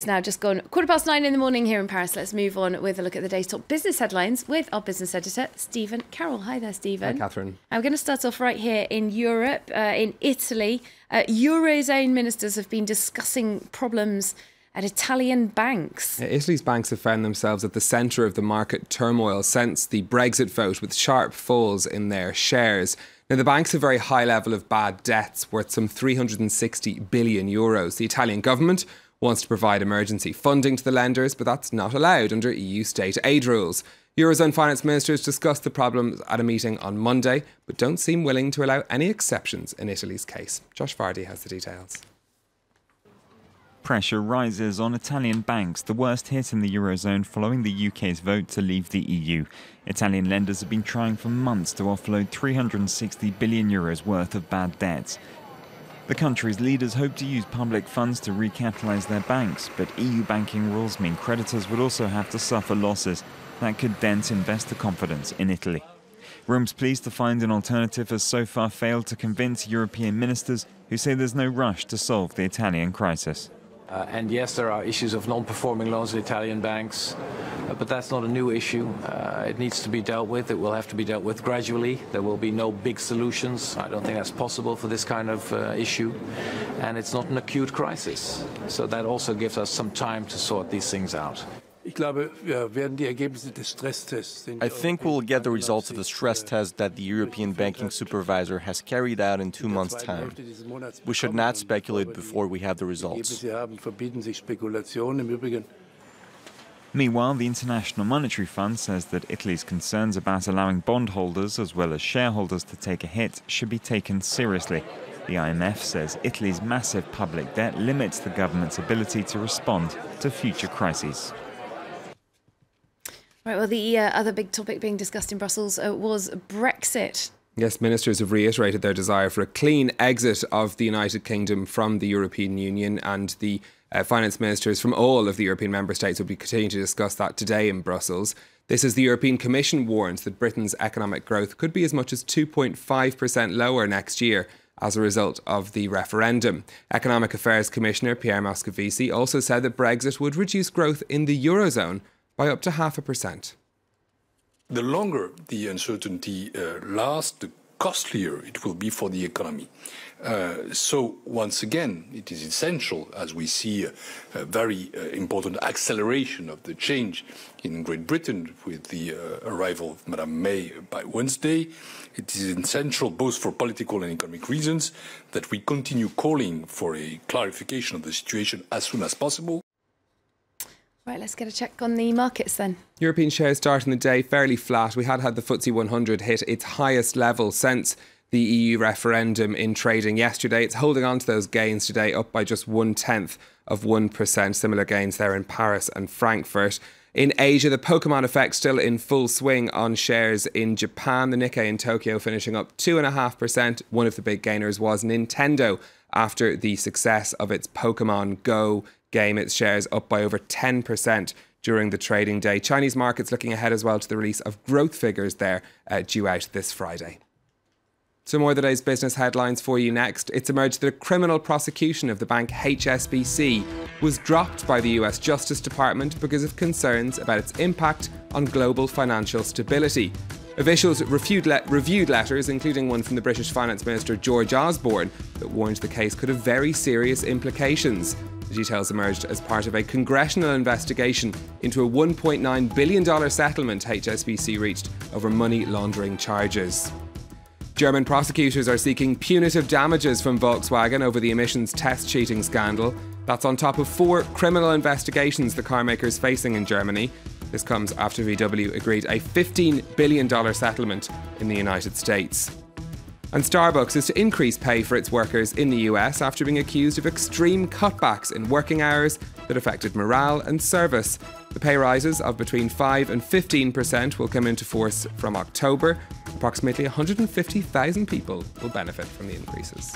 It's now just gone 9:15 in the morning here in Paris. Let's move on with a look at the day's top business headlines with our business editor, Stephen Carroll. Hi there, Stephen. Hi, Catherine. I'm going to start off right here in Europe, in Italy. Eurozone ministers have been discussing problems at Italian banks. Italy's banks have found themselves at the centre of the market turmoil since the Brexit vote, with sharp falls in their shares. Now, the banks have a very high level of bad debts worth some €360 billion. The Italian government wants to provide emergency funding to the lenders, but that's not allowed under EU state aid rules. Eurozone finance ministers discussed the problems at a meeting on Monday, but don't seem willing to allow any exceptions in Italy's case. Josh Vardy has the details. Pressure rises on Italian banks, the worst hit in the Eurozone following the UK's vote to leave the EU. Italian lenders have been trying for months to offload €360 billion worth of bad debts. The country's leaders hope to use public funds to recapitalise their banks, but EU banking rules mean creditors would also have to suffer losses that could dent investor confidence in Italy. Rome's pleased to find an alternative has so far failed to convince European ministers who say there's no rush to solve the Italian crisis. And yes, there are issues of non-performing loans in Italian banks, but that's not a new issue. It needs to be dealt with. It will have to be dealt with gradually. There will be no big solutions. I don't think that's possible for this kind of issue. And it's not an acute crisis. So that also gives us some time to sort these things out. I think we'll get the results of the stress test that the European Banking Supervisor has carried out in 2 months' time. We should not speculate before we have the results. Meanwhile, the International Monetary Fund says that Italy's concerns about allowing bondholders as well as shareholders to take a hit should be taken seriously. The IMF says Italy's massive public debt limits the government's ability to respond to future crises. Right, well, the other big topic being discussed in Brussels was Brexit. Yes, ministers have reiterated their desire for a clean exit of the United Kingdom from the European Union, and the finance ministers from all of the European member states will be continuing to discuss that today in Brussels. This as the European Commission warns that Britain's economic growth could be as much as 2.5% lower next year as a result of the referendum. Economic Affairs Commissioner Pierre Moscovici also said that Brexit would reduce growth in the Eurozone by up to 0.5%. The longer the uncertainty lasts, the costlier it will be for the economy. So once again, it is essential, as we see a very important acceleration of the change in Great Britain with the arrival of Madame May by Wednesday. It is essential, both for political and economic reasons, that we continue calling for a clarification of the situation as soon as possible. Right, let's get a check on the markets then. European shares starting the day fairly flat. We had the FTSE 100 hit its highest level since the EU referendum in trading yesterday. It's holding on to those gains today, up by just 0.1%. Similar gains there in Paris and Frankfurt. In Asia, the Pokemon effect still in full swing on shares in Japan. The Nikkei in Tokyo finishing up 2.5%. One of the big gainers was Nintendo after the success of its Pokemon Go game. Its shares up by over 10% during the trading day. Chinese markets looking ahead as well to the release of growth figures there due out this Friday. Some more of the day's business headlines for you next. It's emerged that a criminal prosecution of the bank HSBC was dropped by the US Justice Department because of concerns about its impact on global financial stability. Officials reviewed letters, including one from the British Finance Minister George Osborne, that warned the case could have very serious implications. The details emerged as part of a congressional investigation into a $1.9 billion settlement HSBC reached over money laundering charges. German prosecutors are seeking punitive damages from Volkswagen over the emissions test cheating scandal. That's on top of 4 criminal investigations the car maker is facing in Germany. This comes after VW agreed a $15 billion settlement in the United States. And Starbucks is to increase pay for its workers in the US after being accused of extreme cutbacks in working hours that affected morale and service. The pay rises of between 5 and 15% will come into force from October. Approximately 150,000 people will benefit from the increases.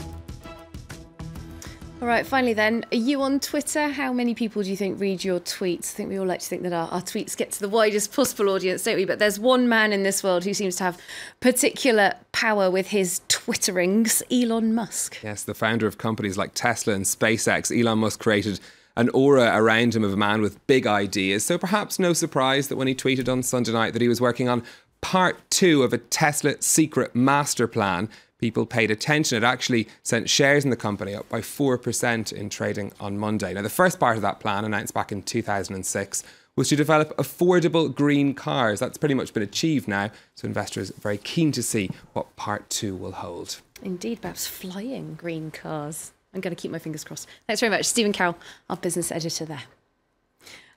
All right, finally then, are you on Twitter? How many people do you think read your tweets? I think we all like to think that our tweets get to the widest possible audience, don't we? But there's one man in this world who seems to have particular power with his twitterings, Elon Musk. Yes, the founder of companies like Tesla and SpaceX, Elon Musk created an aura around him of a man with big ideas. So perhaps no surprise that when he tweeted on Sunday night that he was working on part 2 of a Tesla secret master plan, people paid attention. It actually sent shares in the company up by 4% in trading on Monday. Now, the first part of that plan, announced back in 2006, was to develop affordable green cars. That's pretty much been achieved now, so investors are very keen to see what part 2 will hold. Indeed, perhaps flying green cars. I'm going to keep my fingers crossed. Thanks very much. Stephen Carroll, our business editor there.